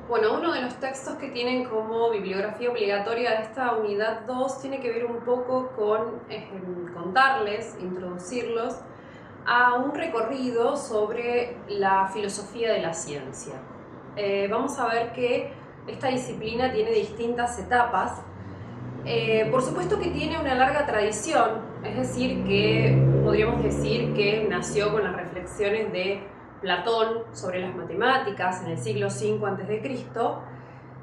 Bueno, uno de los textos que tienen como bibliografía obligatoria de esta unidad 2 tiene que ver un poco con contarles, introducirlos a un recorrido sobre la filosofía de la ciencia. Vamos a ver que esta disciplina tiene distintas etapas. Por supuesto que tiene una larga tradición, es decir, que podríamos decir que nació con las reflexiones de Platón sobre las matemáticas en el siglo V a.C.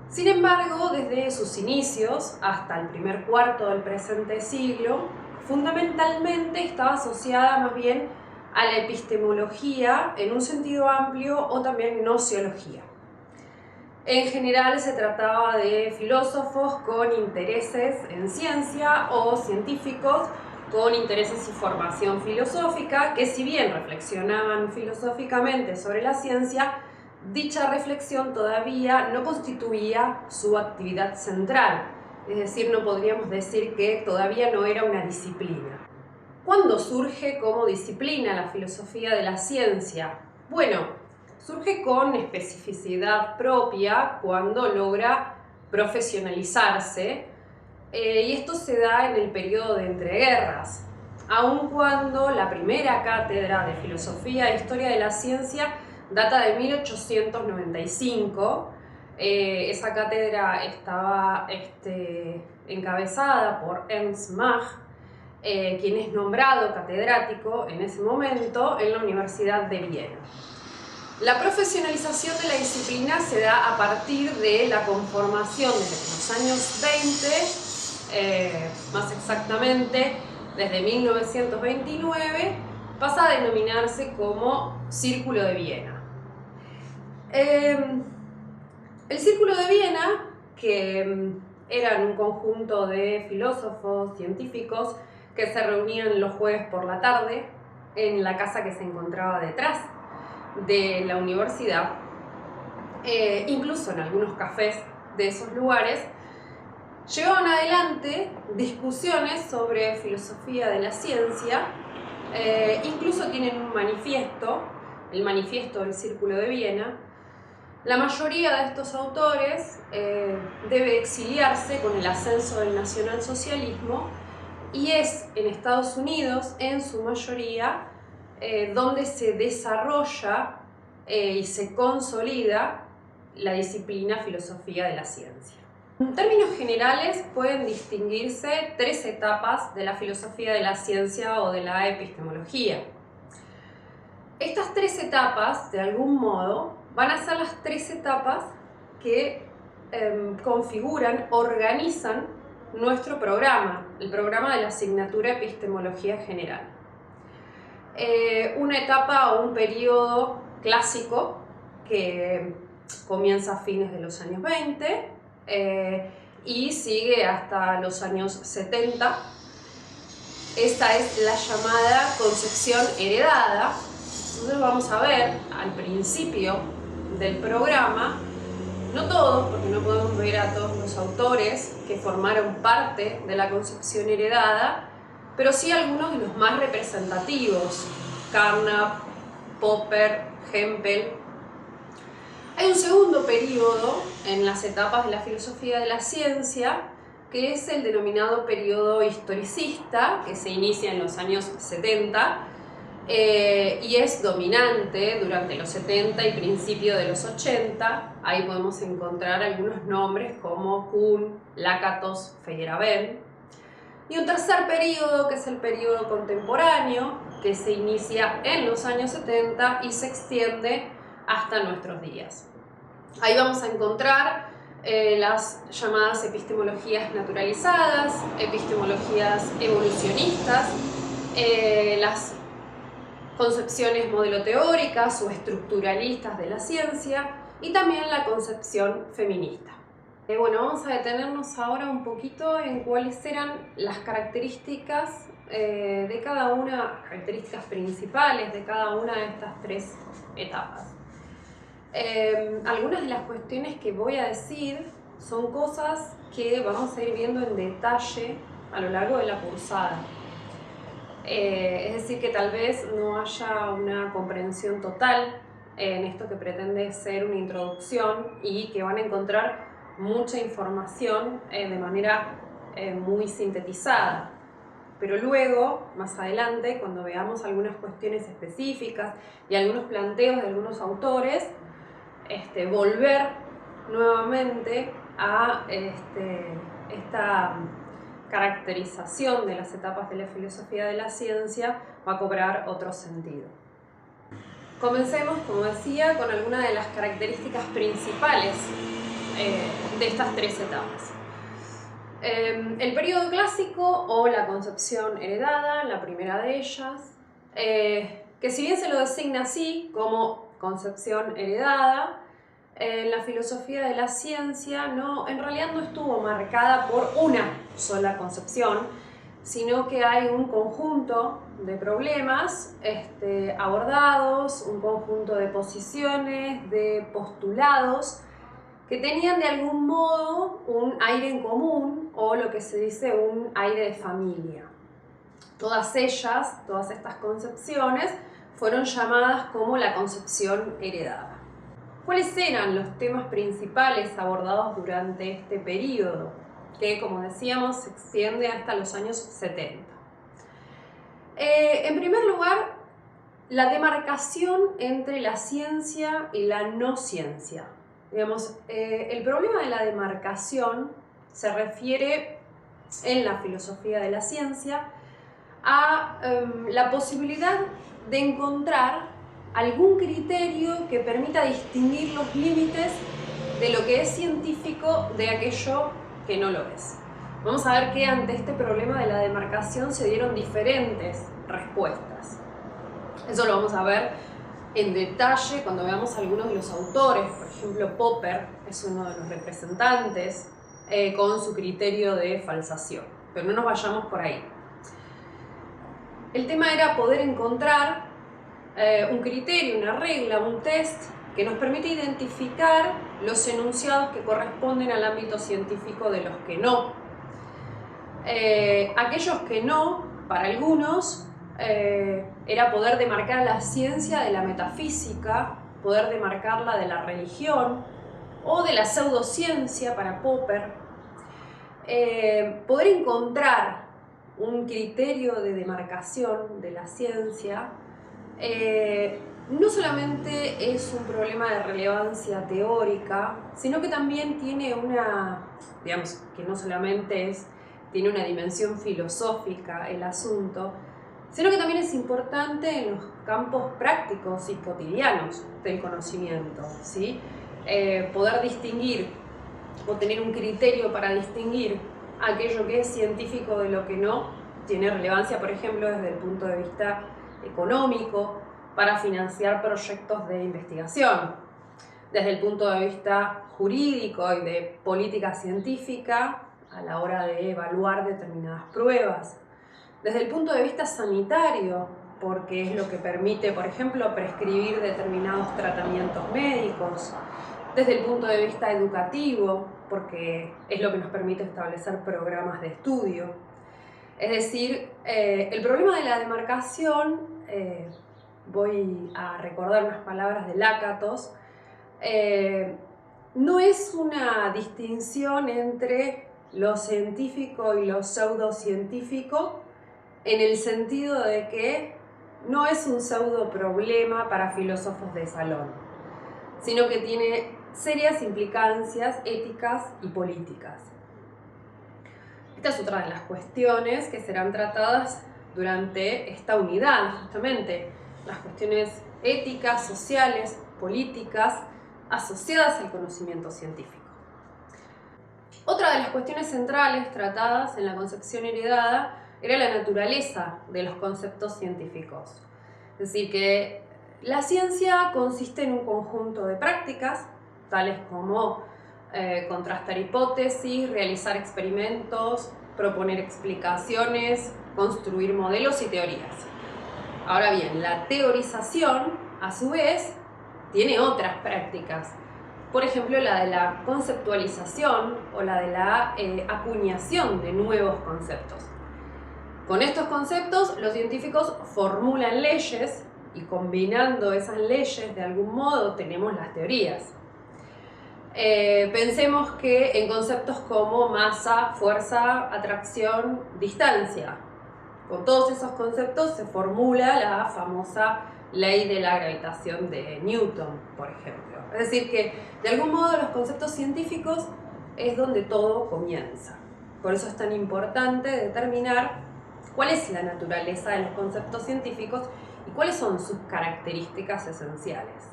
Sin embargo, desde sus inicios hasta el primer cuarto del presente siglo, fundamentalmente estaba asociada más bien a la epistemología en un sentido amplio o también gnoseología. En general se trataba de filósofos con intereses en ciencia o científicos con intereses y formación filosófica que, si bien reflexionaban filosóficamente sobre la ciencia, dicha reflexión todavía no constituía su actividad central, es decir, no podríamos decir que todavía no era una disciplina. ¿Cuándo surge como disciplina la filosofía de la ciencia? Bueno, surge con especificidad propia cuando logra profesionalizarse, y esto se da en el periodo de entreguerras, aun cuando la primera cátedra de Filosofía e Historia de la Ciencia data de 1895. Esa cátedra estaba encabezada por Ernst Mach, quien es nombrado catedrático en ese momento en la Universidad de Viena. La profesionalización de la disciplina se da a partir de la conformación desde los años 20, más exactamente desde 1929, pasa a denominarse como Círculo de Viena. El Círculo de Viena, que eran un conjunto de filósofos, científicos, que se reunían los jueves por la tarde en la casa que se encontraba detrás de la universidad, incluso en algunos cafés de esos lugares, llevaban adelante discusiones sobre filosofía de la ciencia, incluso tienen un manifiesto, el manifiesto del Círculo de Viena. La mayoría de estos autores debe exiliarse con el ascenso del nacionalsocialismo, y es en Estados Unidos, en su mayoría, donde se desarrolla y se consolida la disciplina filosofía de la ciencia. En términos generales pueden distinguirse tres etapas de la filosofía de la ciencia o de la epistemología. Estas tres etapas, de algún modo, van a ser las tres etapas que configuran, organizan nuestro programa, el programa de la asignatura Epistemología General. Una etapa o un periodo clásico que comienza a fines de los años 20 y sigue hasta los años 70. Esta es la llamada concepción heredada. Nosotros vamos a ver al principio del programa, no todos, porque no podemos ver a todos los autores que formaron parte de la concepción heredada, pero sí algunos de los más representativos: Carnap, Popper, Hempel. Hay un segundo periodo en las etapas de la filosofía de la ciencia, que es el denominado periodo historicista, que se inicia en los años 70, y es dominante durante los 70 y principio de los 80. Ahí podemos encontrar algunos nombres como Kuhn, Lakatos, Feyerabend. Y un tercer periodo, que es el periodo contemporáneo, que se inicia en los años 70 y se extiende hasta nuestros días. Ahí vamos a encontrar las llamadas epistemologías naturalizadas, epistemologías evolucionistas, las concepciones modelo-teóricas o estructuralistas de la ciencia, y también la concepción feminista. Bueno, vamos a detenernos ahora un poquito en cuáles eran las características de cada una, características principales de cada una de estas tres etapas. Algunas de las cuestiones que voy a decir son cosas que vamos a ir viendo en detalle a lo largo de la cursada. Es decir, que tal vez no haya una comprensión total en esto que pretende ser una introducción y que van a encontrar mucha información de manera muy sintetizada. Pero luego, más adelante, cuando veamos algunas cuestiones específicas y algunos planteos de algunos autores, volver nuevamente a esta caracterización de las etapas de la filosofía de la ciencia va a cobrar otro sentido. Comencemos, como decía, con algunas de las características principales de estas tres etapas. El periodo clásico o la concepción heredada, la primera de ellas, que si bien se lo designa así como concepción heredada, la filosofía de la ciencia en realidad no estuvo marcada por una sola concepción, sino que hay un conjunto de problemas abordados, un conjunto de posiciones, de postulados, que tenían de algún modo un aire en común o lo que se dice un aire de familia. Todas ellas, todas estas concepciones, fueron llamadas como la concepción heredada. ¿Cuáles eran los temas principales abordados durante este periodo? Que, como decíamos, se extiende hasta los años 70. En primer lugar, la demarcación entre la ciencia y la no ciencia. Digamos, el problema de la demarcación se refiere en la filosofía de la ciencia a la posibilidad de encontrar algún criterio que permita distinguir los límites de lo que es científico de aquello que no lo es. Vamos a ver que ante este problema de la demarcación se dieron diferentes respuestas. Eso lo vamos a ver en detalle cuando veamos algunos de los autores. Por ejemplo, Popper es uno de los representantes con su criterio de falsación. Pero no nos vayamos por ahí. El tema era poder encontrar un criterio, una regla, un test que nos permite identificar los enunciados que corresponden al ámbito científico de los que no. Aquellos que no, para algunos, era poder demarcar la ciencia de la metafísica, poder demarcarla de la religión o de la pseudociencia para Popper. Poder encontrar un criterio de demarcación de la ciencia no solamente es un problema de relevancia teórica, sino que también tiene digamos, que no solamente tiene una dimensión filosófica el asunto, sino que también es importante en los campos prácticos y cotidianos del conocimiento, ¿sí? Poder distinguir o tener un criterio para distinguir aquello que es científico de lo que no, tiene relevancia, por ejemplo, desde el punto de vista económico, para financiar proyectos de investigación, desde el punto de vista jurídico y de política científica a la hora de evaluar determinadas pruebas, desde el punto de vista sanitario, porque es lo que permite, por ejemplo, prescribir determinados tratamientos médicos, desde el punto de vista educativo, porque es lo que nos permite establecer programas de estudio. Es decir, el problema de la demarcación, voy a recordar unas palabras de Lácatos, no es una distinción entre lo científico y lo pseudocientífico, en el sentido de que no es un pseudo problema para filósofos de salón, sino que tiene serias implicancias éticas y políticas. Esta es otra de las cuestiones que serán tratadas durante esta unidad, justamente, las cuestiones éticas, sociales, políticas, asociadas al conocimiento científico. Otra de las cuestiones centrales tratadas en la concepción heredada era la naturaleza de los conceptos científicos. Es decir, que la ciencia consiste en un conjunto de prácticas, tales como contrastar hipótesis, realizar experimentos, proponer explicaciones, construir modelos y teorías. Ahora bien, la teorización, a su vez, tiene otras prácticas. Por ejemplo, la de la conceptualización o la de la acuñación de nuevos conceptos. Con estos conceptos, los científicos formulan leyes y combinando esas leyes de algún modo tenemos las teorías. Pensemos que en conceptos como masa, fuerza, atracción, distancia. Con todos esos conceptos se formula la famosa ley de la gravitación de Newton, por ejemplo. Es decir, que de algún modo los conceptos científicos es donde todo comienza. Por eso es tan importante determinar cuál es la naturaleza de los conceptos científicos y cuáles son sus características esenciales.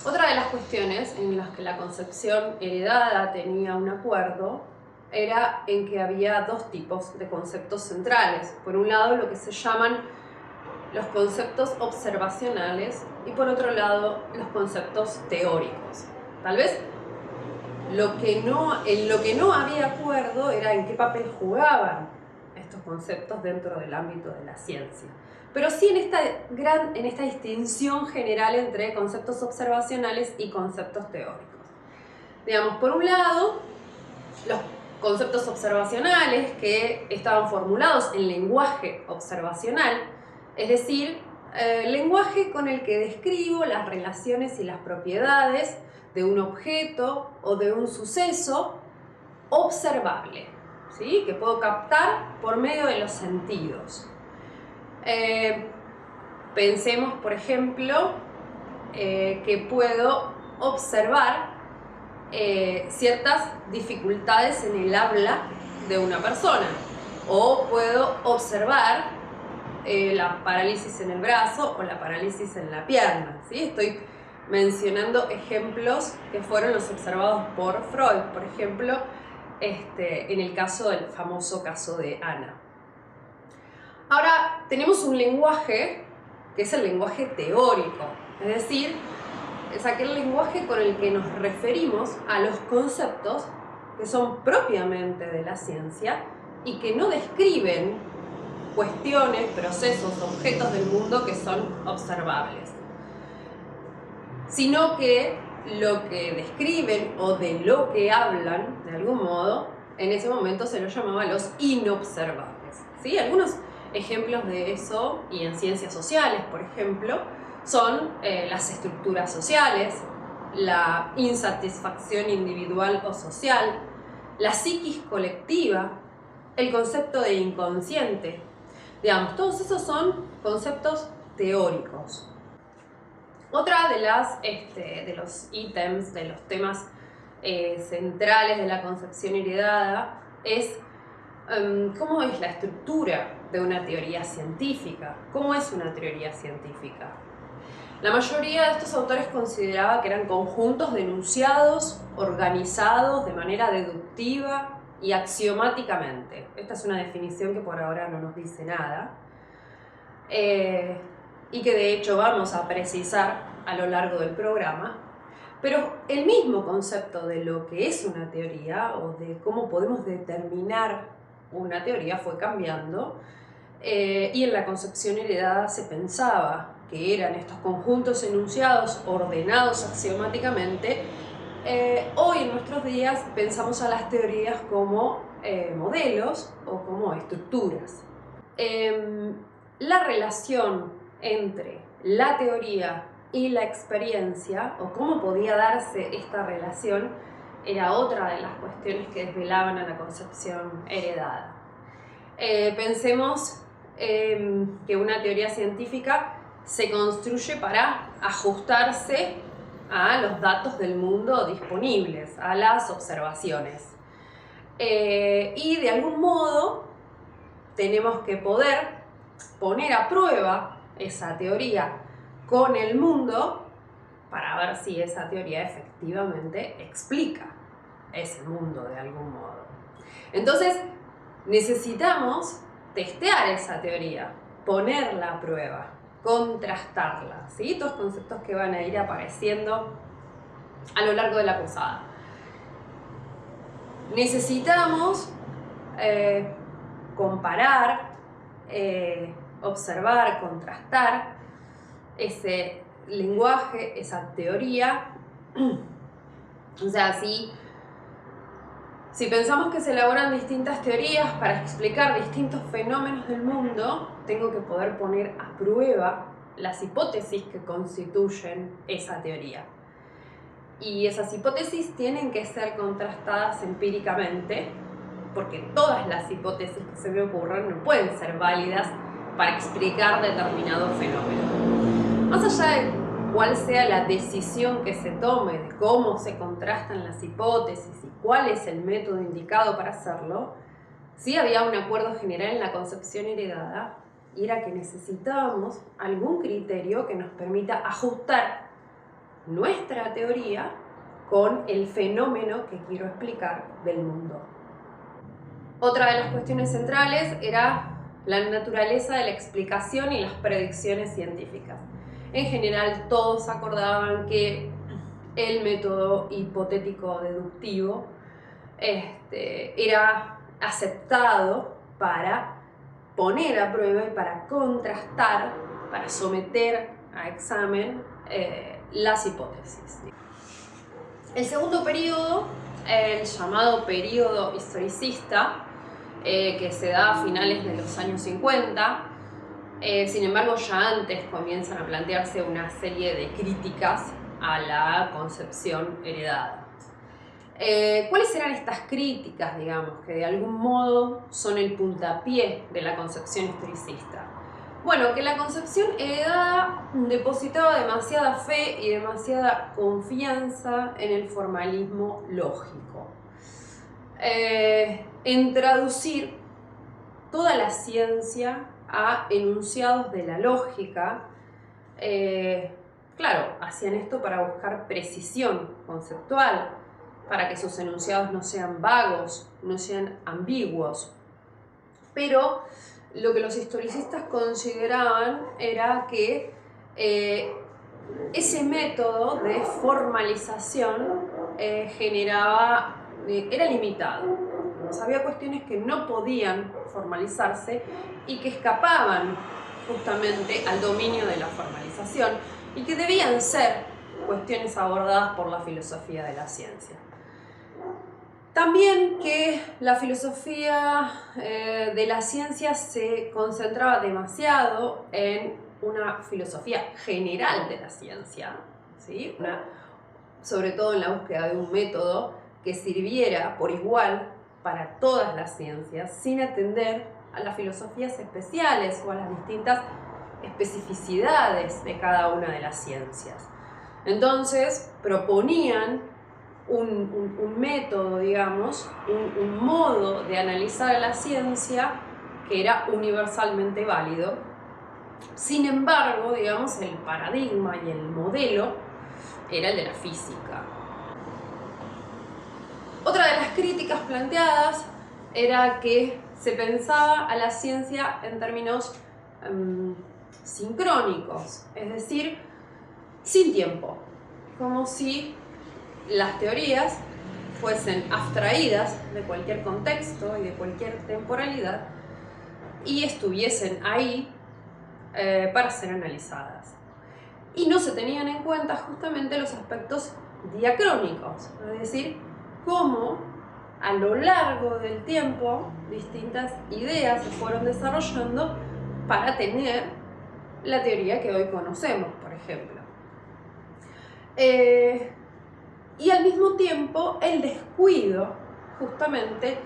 Otra de las cuestiones en las que la concepción heredada tenía un acuerdo era en que había dos tipos de conceptos centrales. Por un lado, lo que se llaman los conceptos observacionales y por otro lado, los conceptos teóricos. Tal vez en lo que no había acuerdo era en qué papel jugaban estos conceptos dentro del ámbito de la ciencia. Pero sí en esta distinción general entre conceptos observacionales y conceptos teóricos. Digamos, por un lado, los conceptos observacionales que estaban formulados en lenguaje observacional, es decir, lenguaje con el que describo las relaciones y las propiedades de un objeto o de un suceso observable, ¿sí? Que puedo captar por medio de los sentidos. Pensemos, por ejemplo, que puedo observar ciertas dificultades en el habla de una persona, o puedo observar la parálisis en el brazo o la parálisis en la pierna, ¿sí? Estoy mencionando ejemplos que fueron los observados por Freud, por ejemplo, en el caso del famoso caso de Ana. Ahora, tenemos un lenguaje que es el lenguaje teórico, es decir, es aquel lenguaje con el que nos referimos a los conceptos que son propiamente de la ciencia y que no describen cuestiones, procesos, objetos del mundo que son observables, sino que lo que describen o de lo que hablan, de algún modo, en ese momento se los llamaba los inobservables, ¿sí? Algunos ejemplos de eso, y en ciencias sociales, por ejemplo, son las estructuras sociales, la insatisfacción individual o social, la psiquis colectiva, el concepto de inconsciente. Digamos, todos esos son conceptos teóricos. Otra de los ítems, de los temas centrales de la concepción heredada es cómo es la estructura de una teoría científica. ¿Cómo es una teoría científica? La mayoría de estos autores consideraba que eran conjuntos de enunciados organizados de manera deductiva y axiomáticamente. Esta es una definición que por ahora no nos dice nada y que de hecho vamos a precisar a lo largo del programa. Pero el mismo concepto de lo que es una teoría o de cómo podemos determinar una teoría fue cambiando y en la concepción heredada se pensaba que eran estos conjuntos enunciados ordenados axiomáticamente. Hoy en nuestros días pensamos a las teorías como modelos o como estructuras. La relación entre la teoría y la experiencia, o cómo podía darse esta relación, era otra de las cuestiones que desvelaban a la concepción heredada. Pensemos que una teoría científica se construye para ajustarse a los datos del mundo disponibles, a las observaciones. Y de algún modo tenemos que poder poner a prueba esa teoría con el mundo para ver si esa teoría efectivamente explica ese mundo de algún modo. Entonces, necesitamos testear esa teoría, ponerla a prueba, contrastarla, ¿sí? Todos conceptos que van a ir apareciendo a lo largo de la cursada. Necesitamos comparar, observar, contrastar ese lenguaje, esa teoría. O sea, si pensamos que se elaboran distintas teorías para explicar distintos fenómenos del mundo, tengo que poder poner a prueba las hipótesis que constituyen esa teoría. Y esas hipótesis tienen que ser contrastadas empíricamente, porque todas las hipótesis que se me ocurran no pueden ser válidas para explicar determinado fenómeno. Más allá de cuál sea la decisión que se tome, de cómo se contrastan las hipótesis y cuál es el método indicado para hacerlo, sí había un acuerdo general en la concepción heredada, y era que necesitábamos algún criterio que nos permita ajustar nuestra teoría con el fenómeno que quiero explicar del mundo. Otra de las cuestiones centrales era la naturaleza de la explicación y las predicciones científicas. En general, todos acordaban que el método hipotético deductivo era aceptado para poner a prueba y para contrastar, para someter a examen las hipótesis. El segundo periodo, el llamado periodo historicista, que se da a finales de los años 50, sin embargo ya antes comienzan a plantearse una serie de críticas a la concepción heredada. ¿Cuáles eran estas críticas, digamos, que de algún modo son el puntapié de la concepción historicista? Bueno, que la concepción heredada depositaba demasiada fe y demasiada confianza en el formalismo lógico. En traducir toda la ciencia a enunciados de la lógica. Claro, hacían esto para buscar precisión conceptual, para que sus enunciados no sean vagos, no sean ambiguos. Pero lo que los historicistas consideraban era que ese método de formalización era limitado. Había cuestiones que no podían formalizarse y que escapaban justamente al dominio de la formalización y que debían ser cuestiones abordadas por la filosofía de la ciencia. También que la filosofía de la ciencia se concentraba demasiado en una filosofía general de la ciencia, ¿sí? Sobre todo en la búsqueda de un método que sirviera por igual para todas las ciencias, sin atender a las filosofías especiales o a las distintas especificidades de cada una de las ciencias. Entonces proponían un método, digamos, un modo de analizar a la ciencia que era universalmente válido. Sin embargo, digamos, el paradigma y el modelo era el de la física. Otra de las críticas planteadas era que se pensaba a la ciencia en términos sincrónicos, es decir, sin tiempo, como si las teorías fuesen abstraídas de cualquier contexto y de cualquier temporalidad y estuviesen ahí para ser analizadas. Y no se tenían en cuenta justamente los aspectos diacrónicos, es decir, cómo a lo largo del tiempo distintas ideas se fueron desarrollando para tener la teoría que hoy conocemos, por ejemplo. Y al mismo tiempo el descuido justamente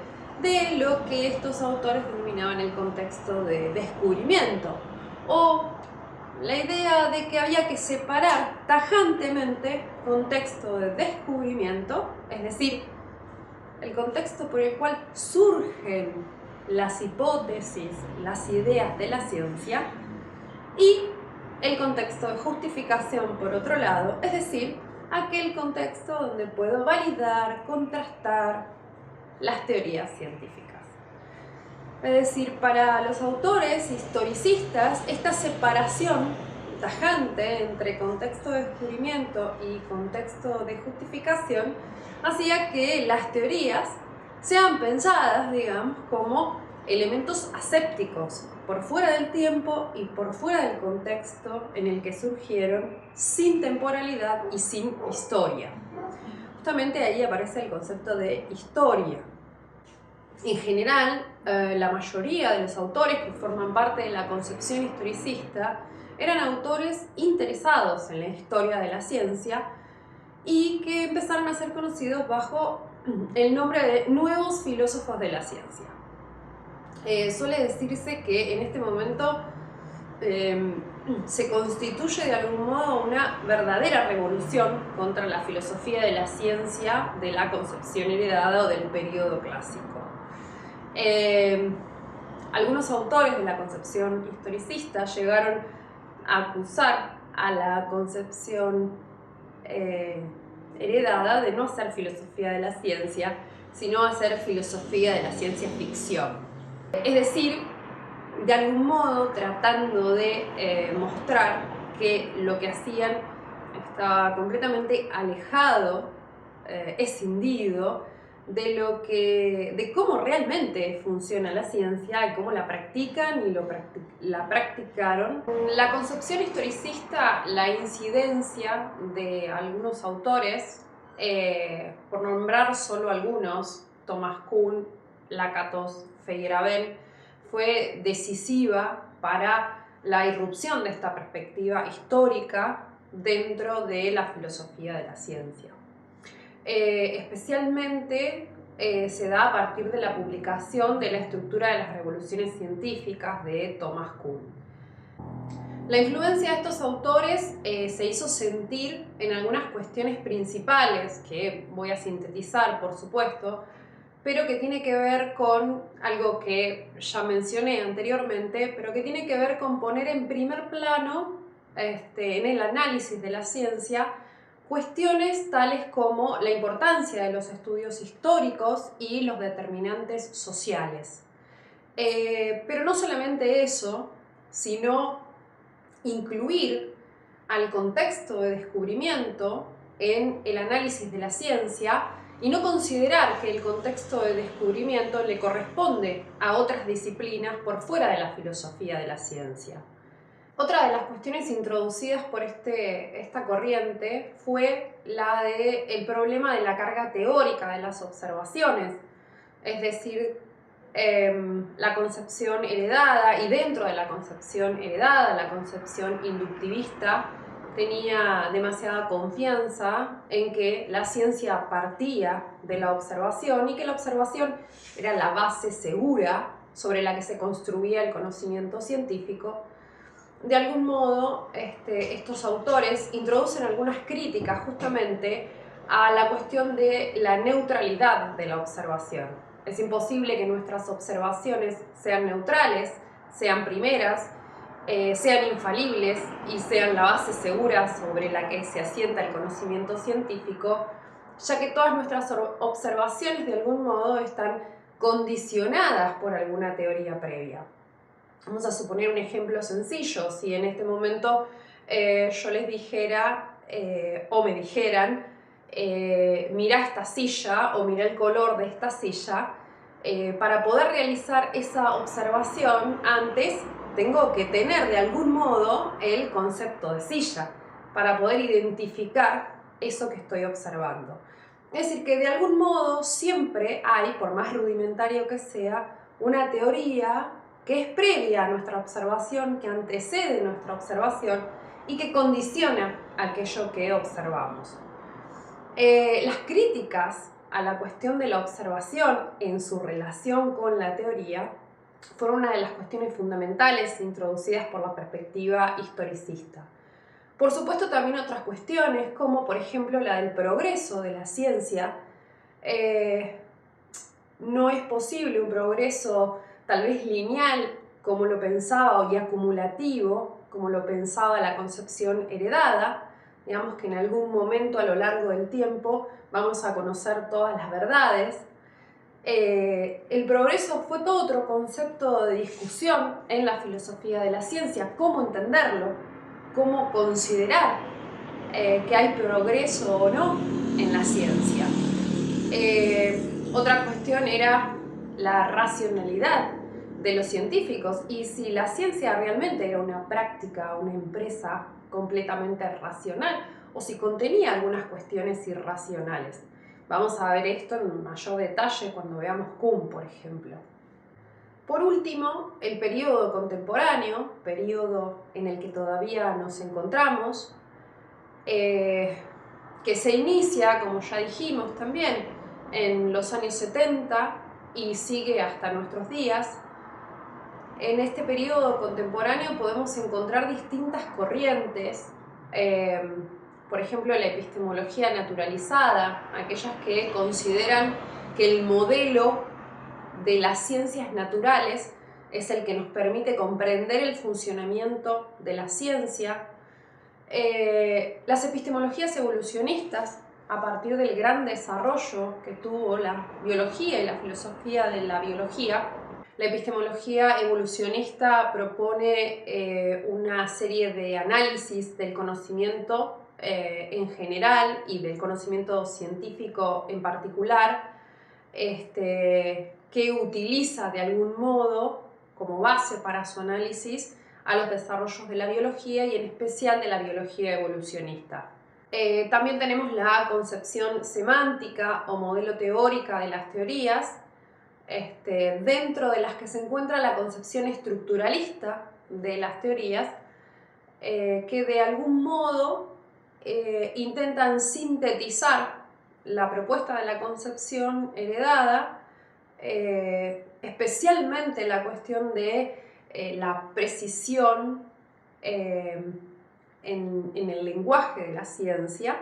de lo que estos autores denominaban el contexto de descubrimiento, o la idea de que había que separar tajantemente contexto de descubrimiento, es decir, el contexto por el cual surgen las hipótesis, las ideas de la ciencia, y el contexto de justificación por otro lado, es decir, aquel contexto donde puedo validar, contrastar las teorías científicas. Es decir, para los autores historicistas, esta separación tajante entre contexto de descubrimiento y contexto de justificación hacía que las teorías sean pensadas, digamos, como elementos asépticos, por fuera del tiempo y por fuera del contexto en el que surgieron, sin temporalidad y sin historia. Justamente ahí aparece el concepto de historia. En general, la mayoría de los autores que forman parte de la concepción historicista eran autores interesados en la historia de la ciencia y que empezaron a ser conocidos bajo el nombre de nuevos filósofos de la ciencia. Suele decirse que en este momento se constituye de algún modo una verdadera revolución contra la filosofía de la ciencia de la concepción heredada o del periodo clásico. Algunos autores de la concepción historicista llegaron a acusar a la concepción heredada de no hacer filosofía de la ciencia, sino hacer filosofía de la ciencia ficción. Es decir, de algún modo tratando de mostrar que lo que hacían estaba completamente alejado, escindido de cómo realmente funciona la ciencia y cómo la practican y la practicaron. La concepción historicista, la incidencia de algunos autores, por nombrar solo algunos, Thomas Kuhn, Lakatos, Feyerabend, fue decisiva para la irrupción de esta perspectiva histórica dentro de la filosofía de la ciencia. Especialmente se da a partir de la publicación de la estructura de las revoluciones científicas de Thomas Kuhn. La influencia de estos autores se hizo sentir en algunas cuestiones principales, que voy a sintetizar por supuesto, pero que tiene que ver con algo que ya mencioné anteriormente, pero que tiene que ver con poner en primer plano en el análisis de la ciencia cuestiones tales como la importancia de los estudios históricos y los determinantes sociales. Pero no solamente eso, sino incluir al contexto de descubrimiento en el análisis de la ciencia y no considerar que el contexto de descubrimiento le corresponde a otras disciplinas por fuera de la filosofía de la ciencia. Otra de las cuestiones introducidas por esta corriente fue la del problema de la carga teórica de las observaciones, es decir, la concepción heredada, y dentro de la concepción heredada, la concepción inductivista, tenía demasiada confianza en que la ciencia partía de la observación y que la observación era la base segura sobre la que se construía el conocimiento científico. De algún modo, estos autores introducen algunas críticas justamente a la cuestión de la neutralidad de la observación. Es imposible que nuestras observaciones sean neutrales, sean primeras, sean infalibles y sean la base segura sobre la que se asienta el conocimiento científico, ya que todas nuestras observaciones de algún modo están condicionadas por alguna teoría previa. Vamos a suponer un ejemplo sencillo. Si en este momento yo les dijera o me dijeran mira esta silla o mira el color de esta silla, para poder realizar esa observación antes tengo que tener de algún modo el concepto de silla para poder identificar eso que estoy observando. Es decir, que de algún modo siempre hay, por más rudimentario que sea, una teoría que es previa a nuestra observación, que antecede nuestra observación y que condiciona aquello que observamos. Las críticas a la cuestión de la observación en su relación con la teoría fueron una de las cuestiones fundamentales introducidas por la perspectiva historicista. Por supuesto, también otras cuestiones, como por ejemplo la del progreso de la ciencia. No es posible un progreso tal vez lineal, como lo pensaba, y acumulativo, como lo pensaba la concepción heredada. Digamos que en algún momento a lo largo del tiempo vamos a conocer todas las verdades. El progreso fue todo otro concepto de discusión en la filosofía de la ciencia, cómo entenderlo, cómo considerar que hay progreso o no en la ciencia. Otra cuestión era la racionalidad de los científicos y si la ciencia realmente era una práctica, una empresa completamente racional o si contenía algunas cuestiones irracionales. Vamos a ver esto en mayor detalle cuando veamos Kuhn, por ejemplo. Por último, el periodo contemporáneo, periodo en el que todavía nos encontramos, que se inicia, como ya dijimos también, en los años 70 y sigue hasta nuestros días. En este periodo contemporáneo podemos encontrar distintas corrientes, por ejemplo la epistemología naturalizada, aquellas que consideran que el modelo de las ciencias naturales es el que nos permite comprender el funcionamiento de la ciencia. Las epistemologías evolucionistas, a partir del gran desarrollo que tuvo la biología y la filosofía de la biología, la epistemología evolucionista propone una serie de análisis del conocimiento en general y del conocimiento científico en particular, que utiliza de algún modo como base para su análisis a los desarrollos de la biología y en especial de la biología evolucionista. También tenemos la concepción semántica o modelo teórica de las teorías, dentro de las que se encuentra la concepción estructuralista de las teorías, que de algún modo intentan sintetizar la propuesta de la concepción heredada, especialmente la cuestión de la precisión en el lenguaje de la ciencia,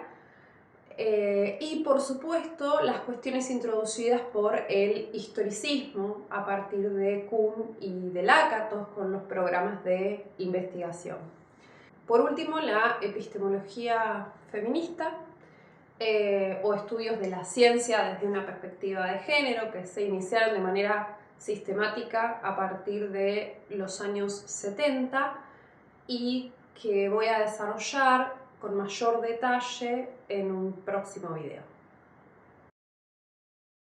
y por supuesto las cuestiones introducidas por el historicismo a partir de Kuhn y de Lakatos con los programas de investigación. Por último, la epistemología feminista, o estudios de la ciencia desde una perspectiva de género, que se iniciaron de manera sistemática a partir de los años 70 y que voy a desarrollar con mayor detalle en un próximo video.